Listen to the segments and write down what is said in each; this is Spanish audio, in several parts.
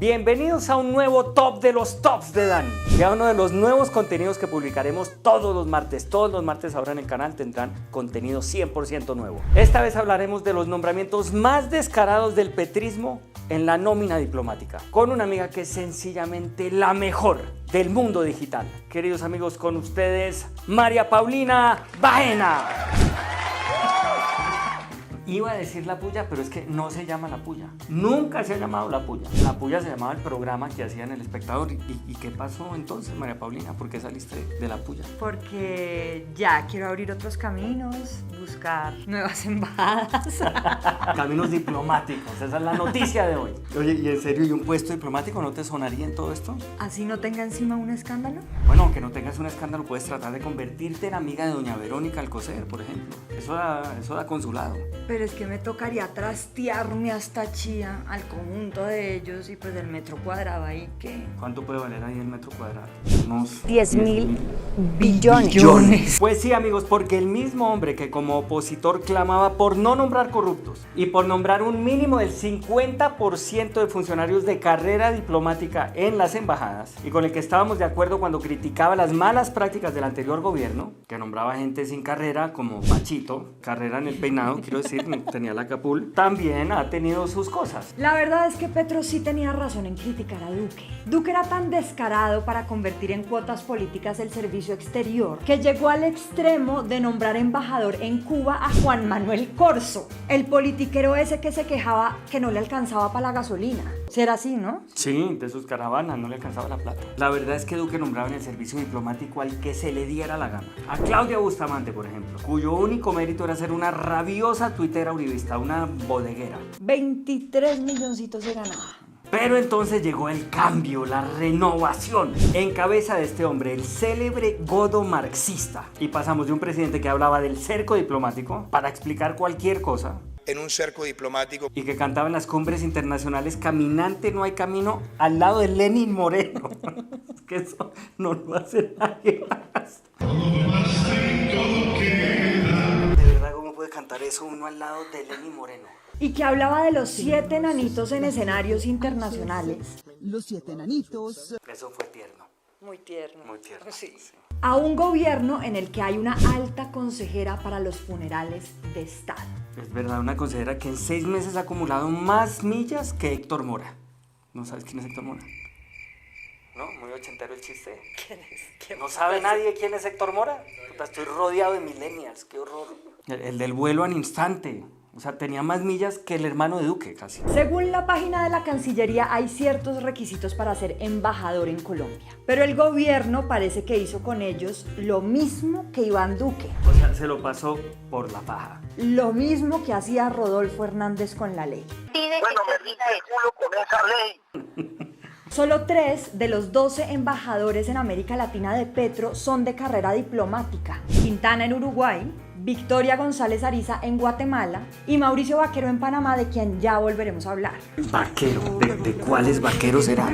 Bienvenidos a un nuevo top de los tops de Dani. Ya uno de los nuevos contenidos que publicaremos todos los martes. Todos los martes ahora en el canal tendrán contenido 100% nuevo. Esta vez hablaremos de los nombramientos más descarados del petrismo en la nómina diplomática, con una amiga que es sencillamente la mejor del mundo digital. Queridos amigos, con ustedes, María Paulina Baena. Iba a decir La Puya, pero es que no se llama La Puya. Nunca se ha llamado La Puya. La Puya se llamaba el programa que hacía en El Espectador. ¿Y qué pasó entonces, María Paulina? ¿Por qué saliste de La Puya? Porque ya quiero abrir otros caminos, buscar nuevas embajadas. Caminos diplomáticos, esa es la noticia de hoy. Oye, ¿y en serio, y un puesto diplomático no te sonaría en todo esto? ¿Así no tenga encima un escándalo? Bueno, aunque no tengas un escándalo, puedes tratar de convertirte en amiga de doña Verónica Alcocer, por ejemplo. Eso da consulado. Pero es que me tocaría trastearme hasta Chía, al conjunto de ellos, y pues el metro cuadrado ahí que... ¿Cuánto puede valer ahí el metro cuadrado? Unos 10.000 billones. Pues sí, amigos, porque el mismo hombre que como opositor clamaba por no nombrar corruptos y por nombrar un mínimo del 50% de funcionarios de carrera diplomática en las embajadas, y con el que estábamos de acuerdo cuando criticaba las malas prácticas del anterior gobierno, que nombraba gente sin carrera como Pachito, carrera en el peinado, quiero decir, tenía la capul, también ha tenido sus cosas. La verdad es que Petro sí tenía razón en criticar a Duque. Duque era tan descarado para convertir en cuotas políticas el servicio exterior que llegó al extremo de nombrar embajador en Cuba a Juan Manuel Corso, el politiquero ese que se quejaba que no le alcanzaba para la gasolina. ¿Será así, no? Sí, de sus caravanas no le alcanzaba la plata. La verdad es que Duque nombraba en el servicio diplomático al que se le diera la gana. A Claudia Bustamante, por ejemplo, cuyo único mérito era ser una rabiosa tuitera uribista, una bodeguera. 23 milloncitos se ganaba. Pero entonces llegó el cambio, la renovación, en cabeza de este hombre, el célebre godo marxista. Y pasamos de un presidente que hablaba del cerco diplomático para explicar cualquier cosa, en un cerco diplomático, y que cantaba en las cumbres internacionales: caminante no hay camino, al lado de Lenín Moreno. Es que eso no lo hace nadie más. De verdad, ¿cómo puede cantar eso uno al lado de Lenín Moreno? Y que hablaba de los 7 enanitos en escenarios internacionales. Los 7 enanitos. Eso fue tierno. Muy tierno. Muy tierno. Sí. A un gobierno en el que hay una alta consejera para los funerales de Estado. Es verdad, una consejera que en 6 meses ha acumulado más millas que Héctor Mora. ¿No sabes quién es Héctor Mora? ¿No? Muy ochentero el chiste. ¿Quién es? ¿No sabe nadie quién es Héctor Mora? Puta, estoy rodeado de millennials, qué horror. El del vuelo al instante. O sea, tenía más millas que el hermano de Duque, casi. Según la página de la Cancillería, hay ciertos requisitos para ser embajador en Colombia. Pero el gobierno parece que hizo con ellos lo mismo que Iván Duque. O sea, se lo pasó por la paja. Lo mismo que hacía Rodolfo Hernández con la ley. bueno, me rinda el culo con esa ley. Solo 3 de los 12 embajadores en América Latina de Petro son de carrera diplomática. Quintana en Uruguay, Victoria González Ariza en Guatemala y Mauricio Vaquero en Panamá, de quien ya volveremos a hablar. ¿Vaquero? ¿De cuáles vaqueros serán?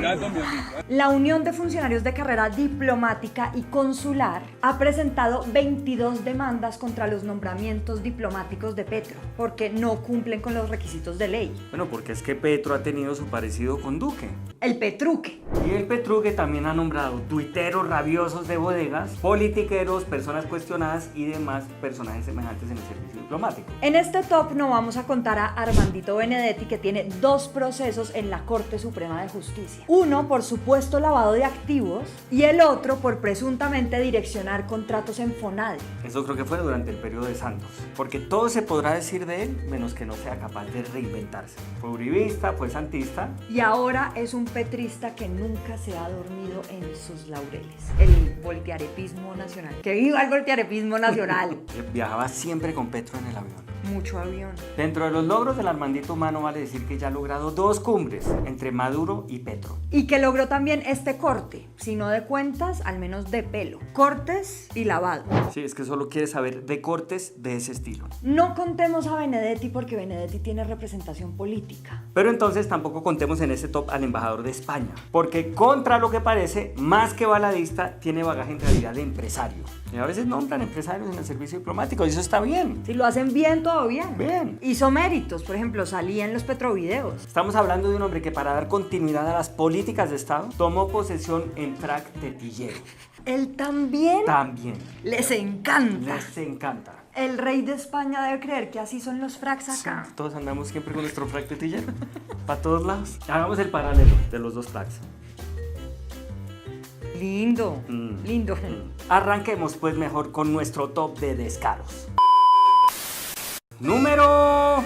La Unión de Funcionarios de Carrera Diplomática y Consular ha presentado 22 demandas contra los nombramientos diplomáticos de Petro, porque no cumplen con los requisitos de ley. Bueno, porque es que Petro ha tenido su parecido con Duque. El Petruque. Y el Petruque también ha nombrado tuiteros rabiosos de bodegas, politiqueros, personas cuestionadas y demás personajes semejantes en el servicio diplomático. En este top no vamos a contar a Armandito Benedetti, que tiene 2 procesos en la Corte Suprema de Justicia. Uno por supuesto lavado de activos y el otro por presuntamente direccionar contratos en FONADE. Eso creo que fue durante el periodo de Santos, porque todo se podrá decir de él menos que no sea capaz de reinventarse. Fue uribista, fue santista. Y ahora es un petrista que nunca se ha dormido en sus laureles. El voltearepismo nacional. ¡Que viva el voltearepismo nacional! Viajaba siempre con Petro en el avión. Mucho avión. Dentro de los logros del Armandito humano vale decir que ya ha logrado 2 cumbres entre Maduro y Petro. Y que logró también este corte, si no de cuentas, al menos de pelo. Cortes y lavado. Sí, es que solo quiere saber de cortes de ese estilo. No contemos a Benedetti porque Benedetti tiene representación política. Pero entonces tampoco contemos en ese top al embajador de España, porque contra lo que parece, más que baladista, tiene bagaje en realidad de empresario. Y a veces nombran empresarios en el servicio diplomático y eso está bien. Si lo hacen bien, todo bien. Bien. Hizo méritos, por ejemplo, salía en los Petrovideos. Estamos hablando de un hombre que para dar continuidad a las políticas de Estado tomó posesión en frac tetillero. Él también También. les encanta. Les encanta. El rey de España debe creer que así son los fracs acá. Todos andamos siempre con nuestro frac tetillero. Para todos lados. Hagamos el paralelo de los dos fracs. Lindo, lindo. Arranquemos pues mejor con nuestro top de descaros. Número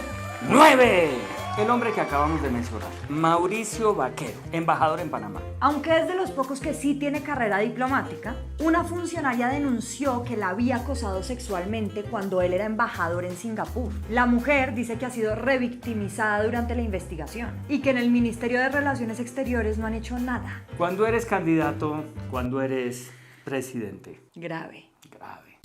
9. El hombre que acabamos de mencionar, Mauricio Vaquero, embajador en Panamá. Aunque es de los pocos que sí tiene carrera diplomática, una funcionaria denunció que la había acosado sexualmente cuando él era embajador en Singapur. La mujer dice que ha sido revictimizada durante la investigación y que en el Ministerio de Relaciones Exteriores no han hecho nada. Cuando eres candidato, cuando eres presidente. Grave. Grave.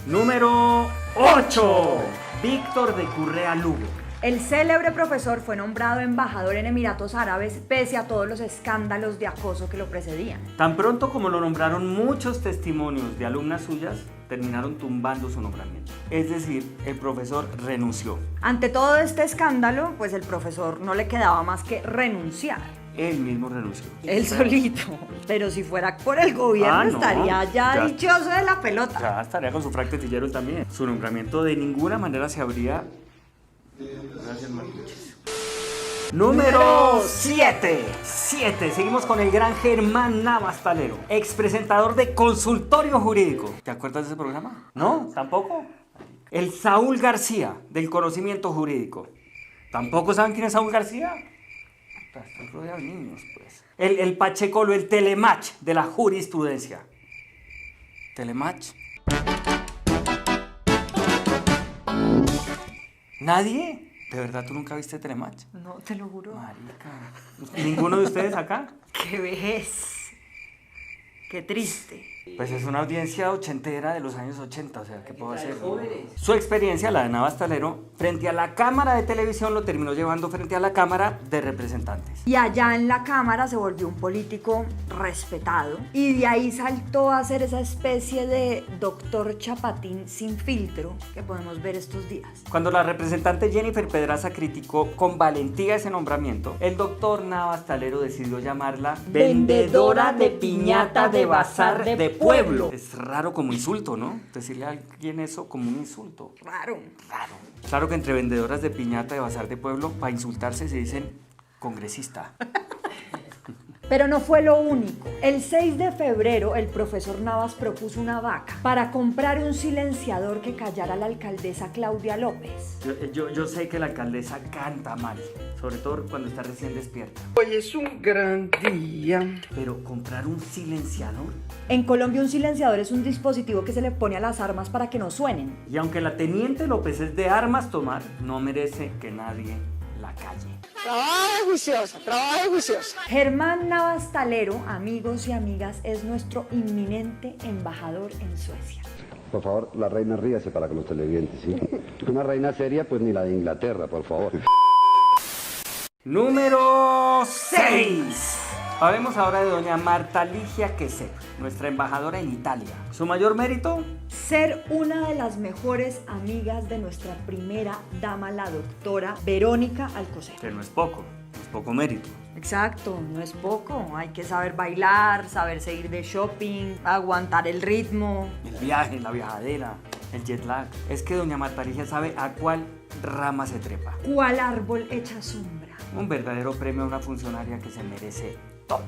Número 8. Víctor de Currea Lugo. El célebre profesor fue nombrado embajador en Emiratos Árabes pese a todos los escándalos de acoso que lo precedían. Tan pronto como lo nombraron, muchos testimonios de alumnas suyas terminaron tumbando su nombramiento. Es decir, el profesor renunció. Ante todo este escándalo, pues el profesor no le quedaba más que renunciar. Él mismo renunció. Él solito. Pero si fuera por el gobierno No, estaría ya dichoso de la pelota. Ya estaría con su frac tetillero él también. Su nombramiento de ninguna manera se habría... Gracias, Marquiches. Número 7. Seguimos con el gran Germán Navas Talero, expresentador de Consultorio Jurídico. ¿Te acuerdas de ese programa? ¿No? ¿Tampoco? El Saúl García, del Conocimiento Jurídico. ¿Tampoco saben quién es Saúl García? Están rodeados de niños, pues. El Pachecolo, el Telemach de la jurisprudencia. ¿Telemach? ¿Nadie? ¿De verdad tú nunca viste Telemach? No, te lo juro. Marica. ¿Ninguno de ustedes acá? ¡Qué vejez! ¡Qué triste! Pues es una audiencia ochentera de los años 80, o sea, ¿qué puedo hacer? Su experiencia, la de Navas Talero, frente a la cámara de televisión lo terminó llevando frente a la Cámara de Representantes. Y allá en la Cámara se volvió un político respetado y de ahí saltó a ser esa especie de doctor Chapatín sin filtro que podemos ver estos días. Cuando la representante Jennifer Pedraza criticó con valentía ese nombramiento, el doctor Navas Talero decidió llamarla vendedora de piñata de bazar de pueblo. Es raro como insulto, ¿no? Decirle a alguien eso como un insulto. Raro. Raro. Claro que entre vendedoras de piñata de bazar de pueblo, para insultarse se dicen congresista. Pero no fue lo único. El 6 de febrero, el profesor Navas propuso una vaca para comprar un silenciador que callara a la alcaldesa Claudia López. Yo sé que la alcaldesa canta mal, sobre todo cuando está recién despierta. Hoy es un gran día. Pero comprar un silenciador. En Colombia un silenciador es un dispositivo que se le pone a las armas para que no suenen. Y aunque la teniente López es de armas tomar, no merece que nadie la calle. Trabaja juiciosa. Germán Navas Talero, amigos y amigas, es nuestro inminente embajador en Suecia. Por favor, la reina ríase para con los televidentes, ¿sí? Una reina seria, pues ni la de Inglaterra, por favor. Número 6. Hablemos ahora de doña Marta Ligia Queser, nuestra embajadora en Italia. ¿Su mayor mérito? Ser una de las mejores amigas de nuestra primera dama, la doctora Verónica Alcocer. Que no es poco mérito. Exacto, no es poco. Hay que saber bailar, saberse ir de shopping, aguantar el ritmo. El viaje, la viajadera, el jet lag. Es que doña Marta Ligia sabe a cuál rama se trepa. ¿Cuál árbol echa sombra? Un verdadero premio a una funcionaria que se merece todo.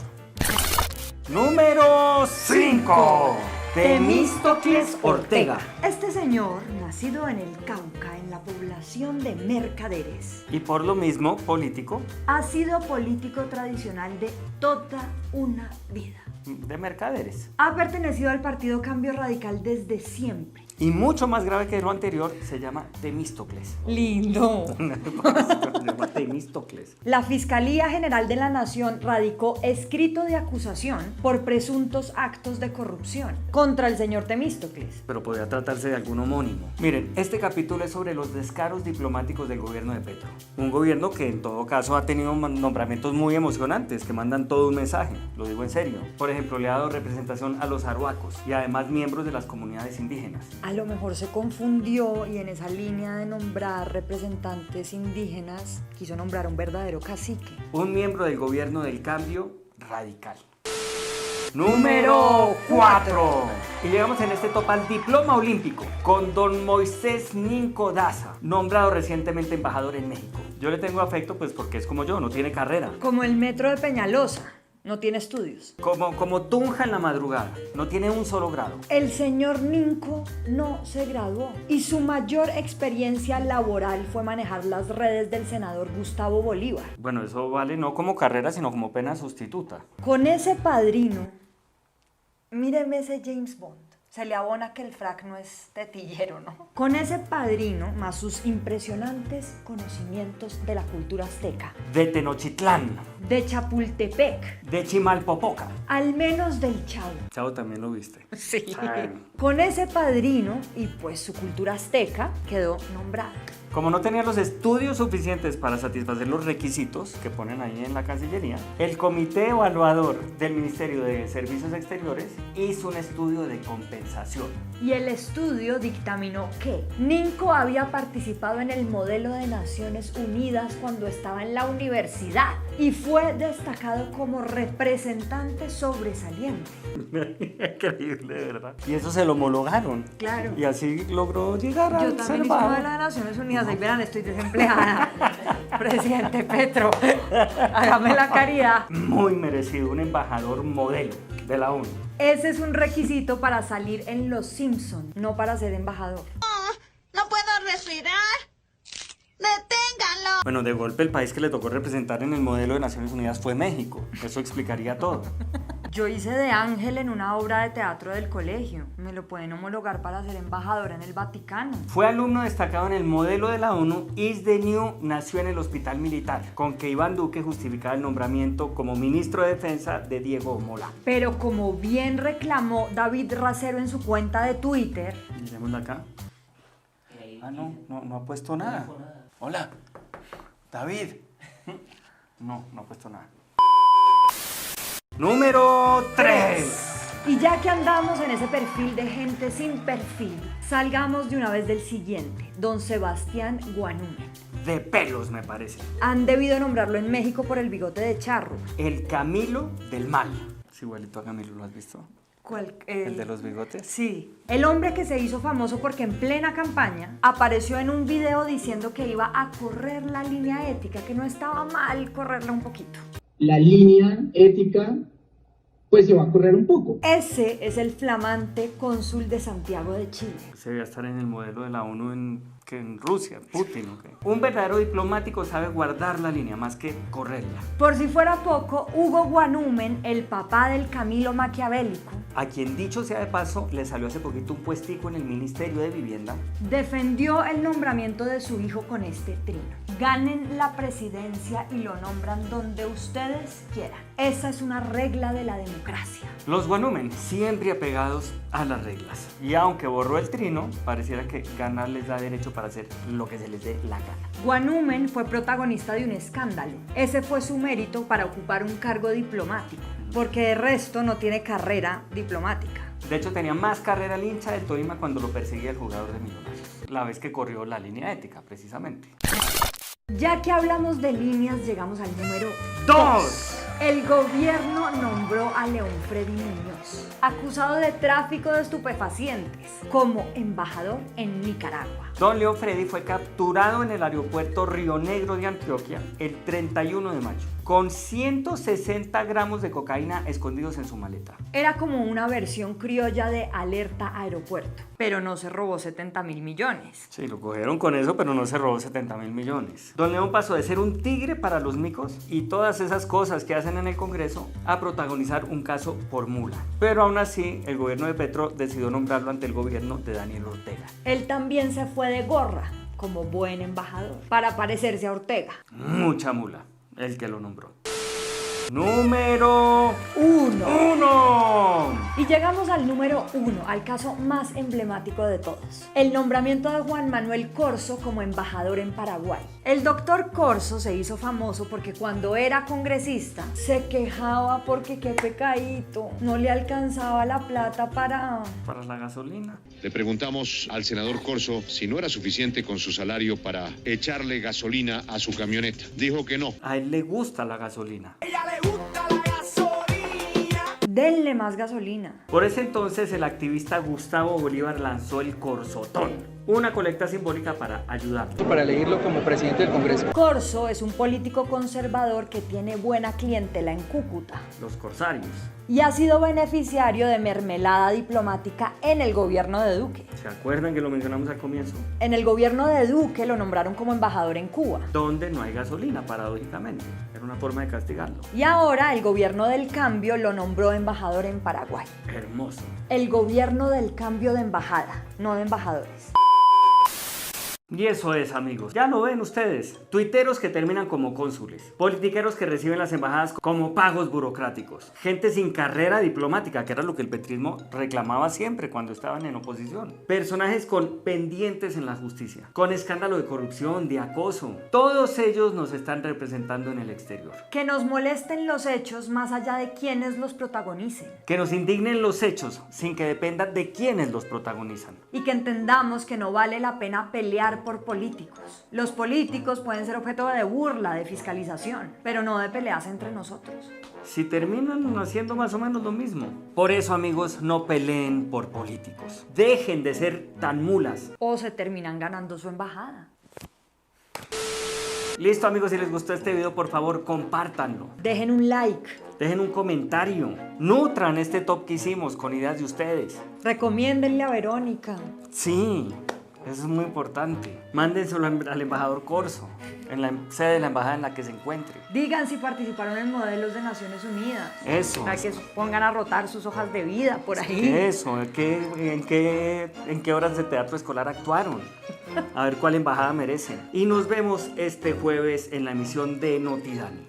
Número 5. Temístocles Ortega. Este señor, nacido en el Cauca, en la población de Mercaderes, Y por lo mismo, político ha sido político tradicional de toda una vida. de Mercaderes. Ha pertenecido al partido Cambio Radical desde siempre. Y mucho más grave que lo anterior, se llama Temístocles. Lindo. Se llama Temístocles. La Fiscalía General de la Nación radicó escrito de acusación por presuntos actos de corrupción contra el señor Temístocles. Pero podría tratarse de algún homónimo. Miren, este capítulo es sobre los descaros diplomáticos del gobierno de Petro. Un gobierno que en todo caso ha tenido nombramientos muy emocionantes, que mandan todo un mensaje, lo digo en serio. Por ejemplo, le ha dado representación a los arhuacos y además miembros de las comunidades indígenas. A lo mejor se confundió y en esa línea de nombrar representantes indígenas quiso nombrar a un verdadero cacique. Un miembro del gobierno del cambio radical. Número 4. Y llegamos en este top al diploma olímpico con don Moisés Ninco Daza, nombrado recientemente embajador en México. Yo le tengo afecto pues porque es como yo, no tiene carrera. Como el metro de Peñalosa, no tiene estudios. Como Tunja en la madrugada, no tiene un solo grado. El señor Ninco no se graduó y su mayor experiencia laboral fue manejar las redes del senador Gustavo Bolívar. Bueno, eso vale no como carrera, sino como pena sustituta. Con ese padrino, míreme ese James Bond. Se le abona que el frac no es tetillero, ¿no? Con ese padrino, más sus impresionantes conocimientos de la cultura azteca, De Tenochtitlán, de Chapultepec, de Chimalpopoca. al menos del Chavo. Chavo, también lo viste. Sí. Bueno. Con ese padrino y pues su cultura azteca quedó nombrada. Como no tenía los estudios suficientes para satisfacer los requisitos que ponen ahí en la Cancillería, el Comité Evaluador del Ministerio de Servicios Exteriores hizo un estudio de compensación. Y el estudio dictaminó que Ninco había participado en el modelo de Naciones Unidas cuando estaba en la universidad y fue destacado como representante sobresaliente. Increíble, de verdad. Y eso se lo homologaron. Claro. Y así logró llegar a Yo ser también hice embajador. de las Naciones Unidas. Ahí verán, estoy desempleada. Presidente Petro, hágame la caridad. Muy merecido, un embajador modelo de la ONU. Ese es un requisito para salir en Los Simpson, no para ser embajador. No puedo respirar. ¡Deténganlo! Bueno, de golpe el país que le tocó representar en el modelo de Naciones Unidas fue México. Eso explicaría todo. Yo hice de Ángel en una obra de teatro del colegio. Me lo pueden homologar para ser embajadora en el Vaticano. Fue alumno destacado en el modelo de la ONU. Is the New nació en el Hospital Militar, con que Iván Duque justificaba el nombramiento como ministro de Defensa de Diego Mola. Pero como bien reclamó David Racero en su cuenta de Twitter, Miremosla acá. Ah, no ha puesto nada. Hola, David. No ha puesto nada. Número 3. y ya que andamos en ese perfil de gente sin perfil, salgamos de una vez del siguiente, don Sebastián Guanúmen. De pelos, me parece. Han debido nombrarlo en México por el bigote de charro. El Camilo del Mal. Es igualito a Camilo, ¿lo has visto? ¿Cuál? ¿El de los bigotes? Sí. El hombre que se hizo famoso porque en plena campaña apareció en un video diciendo que iba a correr la línea ética, que no estaba mal correrla un poquito. La línea ética pues se va a correr un poco. Ese es el flamante cónsul de Santiago de Chile. Se debe estar en el modelo de la ONU en Rusia, Putin, ¿ok? Un verdadero diplomático sabe guardar la línea más que correrla. Por si fuera poco, Hugo Guanúmen, el papá del Camilo maquiavélico, A quien, dicho sea de paso, le salió hace poquito un puestico en el Ministerio de Vivienda. defendió el nombramiento de su hijo con este trino: ganen la presidencia y lo nombran donde ustedes quieran. Esa es una regla de la democracia. Los Guanúmen, siempre apegados a las reglas. Y aunque borró el trino, pareciera que ganar les da derecho para hacer lo que se les dé la gana. Guanúmen fue protagonista de un escándalo. Ese fue su mérito para ocupar un cargo diplomático, porque de resto no tiene carrera diplomática. De hecho, tenía más carrera el hincha del Tolima cuando lo perseguía el jugador de Millonarios. La vez que corrió la línea ética, precisamente. Ya que hablamos de líneas, llegamos al número 2. El gobierno nombró a León Freddy Muñoz, acusado de tráfico de estupefacientes, como embajador en Nicaragua. Don León Freddy fue capturado en el aeropuerto Río Negro de Antioquia el 31 de mayo, con 160 gramos de cocaína escondidos en su maleta. Era como una versión criolla de Alerta Aeropuerto, pero no se robó 70.000 millones. Sí, lo cogieron con eso, pero no se robó 70.000 millones. Don León pasó de ser un tigre para los micos y todas esas cosas que hacen en el Congreso a protagonizar un caso por mula. Pero aún así, el gobierno de Petro decidió nombrarlo ante el gobierno de Daniel Ortega. Él también se fue de gorra, como buen embajador, para parecerse a Ortega. Mucha mula, el que lo nombró. Número 1. 1. Y Llegamos al número 1, al caso más emblemático de todos. El nombramiento de Juan Manuel Corzo como embajador en Paraguay. El doctor Corzo se hizo famoso porque cuando era congresista se quejaba porque qué pecadito, no le alcanzaba la plata para la gasolina. Le preguntamos al senador Corzo si no era suficiente con su salario para echarle gasolina a su camioneta. Dijo que no. A él le gusta la gasolina. denle más gasolina. Por ese entonces el activista Gustavo Bolívar lanzó el Corzotón, una colecta simbólica para ayudarlo. Para elegirlo como presidente del Congreso. Corzo es un político conservador que tiene buena clientela en Cúcuta Los corsarios. y ha sido beneficiario de mermelada diplomática en el gobierno de Duque. ¿Se acuerdan que lo mencionamos al comienzo? En el gobierno de Duque lo nombraron como embajador en Cuba. Donde no hay gasolina, paradójicamente. Era una forma de castigarlo. Y ahora el gobierno del cambio lo nombró embajador en Paraguay. Hermoso. El gobierno del cambio de embajada, no de embajadores. Y eso es, amigos. Ya lo ven ustedes. Tuiteros que terminan como cónsules. Politiqueros que reciben las embajadas como pagos burocráticos. Gente sin carrera diplomática, que era lo que el petrismo reclamaba siempre cuando estaban en oposición. Personajes con pendientes en la justicia. Con escándalo de corrupción, de acoso. Todos ellos nos están representando en el exterior. Que nos molesten los hechos más allá de quienes los protagonicen. Que nos indignen los hechos sin que dependa de quienes los protagonizan. Y que entendamos que no vale la pena pelear por políticos. Los políticos pueden ser objeto de burla, de fiscalización, pero no de peleas entre nosotros. Si terminan haciendo más o menos lo mismo. Por eso, amigos, no peleen por políticos. Dejen de ser tan mulas. O se terminan ganando su embajada. Listo, amigos, si les gustó este video, por favor, compártanlo. Dejen un like. Dejen un comentario. Nutran este top que hicimos con ideas de ustedes. Recomiéndenle a Verónica. Sí, eso es muy importante. Mándenselo al embajador Corzo, en la sede de la embajada en la que se encuentre. Digan si participaron en modelos de Naciones Unidas. Eso. Para que pongan a rotar sus hojas de vida por ahí. Eso, ¿en qué horas de teatro escolar actuaron? A ver cuál embajada merecen. Y nos vemos este jueves en la emisión de Notidani.